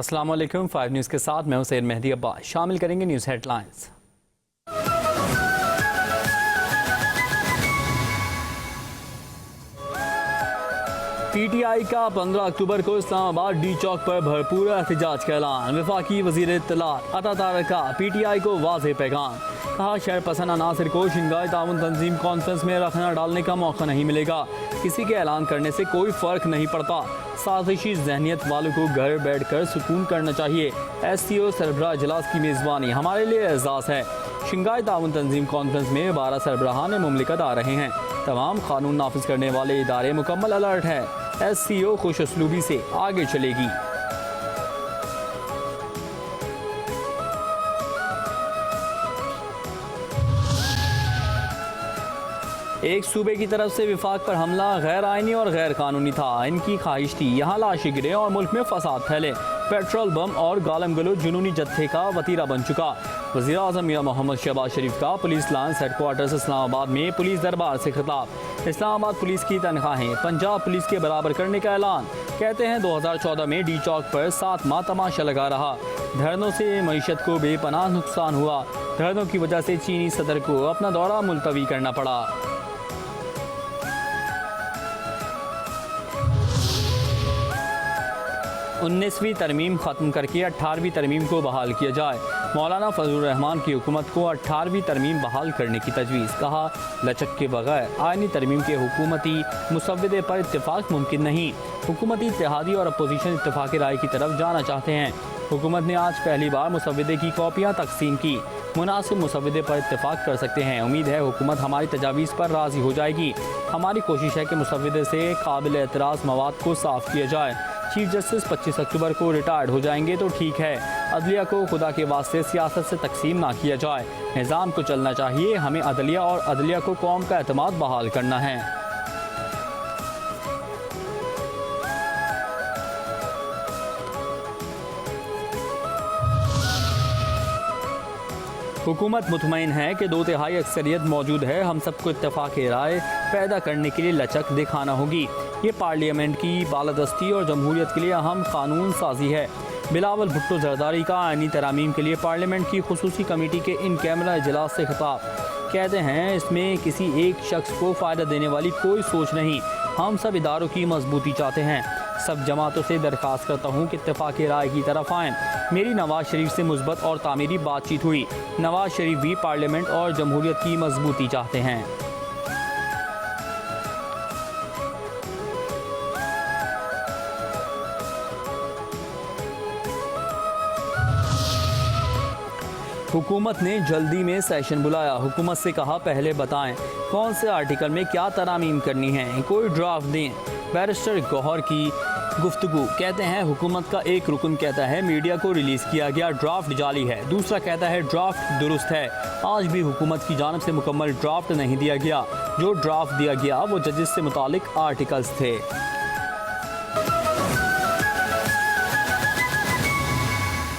अस्सलाम वालेकुम। 5 न्यूज़ के साथ मैं हुसैन मेहदी अब्बास। शामिल करेंगे न्यूज़ हेडलाइंस। पीटीआई का 15 अक्टूबर को इस्लामाबाद डी चौक पर भरपूर एहतजाज का ऐलान। वफाकी वज़ीर इत्तलात अता तारक का पीटीआई को वाज़ेह पैगाम। कहा, शहर पसंद अनासर को शंघाई ताउन तंजीम कॉन्फ्रेंस में रखना डालने का मौका नहीं मिलेगा। किसी के ऐलान करने से कोई फ़र्क नहीं पड़ता। साजिशी जहनीत वालों को घर बैठ कर सुकून करना चाहिए। SCO सरबराह इजलास की मेज़बानी हमारे लिए एजाज़ है। शंघाई ताउन तंजीम कॉन्फ्रेंस में 12 सरबराहान मुमलिकत आ रहे हैं। तमाम कानून नाफिज करने वाले इदारे मुकम्मल अलर्ट है। SCO खुश उसलूबी से आगे चलेगी। एक सूबे की तरफ से विफाक पर हमला गैर आइनी और गैर कानूनी था। इनकी ख्वाहिश थी यहाँ लाशें गिरे और मुल्क में फसाद फैले। पेट्रोल बम और गालम गलोच जुनूनी जत्थे का वतीरा बन चुका। वज़ीर आज़म मियां मोहम्मद शहबाज शरीफ का पुलिस लाइन्स हेडक्वार्टर्स इस्लामाबाद में पुलिस दरबार से खिताब। इस्लामाबाद पुलिस की तनख्वाहें पंजाब पुलिस के बराबर करने का ऐलान। कहते हैं 2014 में डी चौक पर 7 माह तमाशा लगा रहा। धरनों से मईशत को बेपनाह नुकसान हुआ। धरनों की वजह से चीनी सदर को अपना दौरा मुलतवी करना पड़ा। 19वीं तरमीम ख़त्म करके 18वीं तरमीम को बहाल किया जाए। मौलाना फजलुर रहमान की हुकूमत को 18वीं तरमीम बहाल करने की तजवीज़। कहा, लचक के बगैर आइनी तरमीम के हुकूमती मुसव्वदे पर इत्तेफाक मुमकिन नहीं। हुकूमती इत्तेहादी और अपोजिशन इत्तेफाक राय की तरफ जाना चाहते हैं। हुकूमत ने आज पहली बार मुसव्वदे की कॉपियाँ तकसीम की। मुनासिब मुसव्वदे पर इत्तेफाक कर सकते हैं। उम्मीद है हुकूमत हमारी तजावीज़ पर राज़ी हो जाएगी। हमारी कोशिश है कि मुसव्वदे से काबिल एतराज़ मवाद को साफ़ किया जाए। चीफ जस्टिस 25 अक्टूबर को रिटायर्ड हो जाएंगे तो ठीक है। अदलिया को खुदा के वास्ते सियासत से तकसीम ना किया जाए। निज़ाम को चलना चाहिए। हमें अदलिया और अदलिया को कौम का एतमाद बहाल करना है। हुकूमत मुतमईन है कि 2/3 अक्सरियत मौजूद है। हम सबको इत्तेफाक राय पैदा करने के लिए लचक दिखाना होगी। ये पार्लियामेंट की बालादस्ती और जमहूरियत के लिए अहम कानून साजी है। बिलावल भुट्टो जरदारी का आइनी तरामीम के लिए पार्लियामेंट की खुसूसी कमेटी के इन कैमरा इजलास से खिताब। कहते हैं, इसमें किसी एक शख्स को फ़ायदा देने वाली कोई सोच नहीं। हम सब इदारों की मजबूती चाहते हैं। सब जमातों से दरख्वास्त करता हूँ कि इत्तेफाक राय की तरफ आएँ। मेरी नवाज शरीफ से मुस्बत और तामीरी बातचीत हुई। नवाज शरीफ भी पार्लियामेंट और जमहूरियत की मजबूती चाहते हैं। हुकूमत ने जल्दी में सेशन बुलाया। हुकूमत से कहा, पहले बताएं कौन से आर्टिकल में क्या तरामीम करनी है, कोई ड्राफ्ट दें। बैरिस्टर गौहर की गुफ्तगू। कहते हैं, हुकूमत का एक रुकन कहता है मीडिया को रिलीज़ किया गया ड्राफ्ट जाली है। दूसरा कहता है ड्राफ्ट दुरुस्त है। आज भी हुकूमत की जानिब से मुकम्मल ड्राफ्ट नहीं दिया गया। जो ड्राफ्ट दिया गया वो जजेस से मुतालिक आर्टिकल्स थे।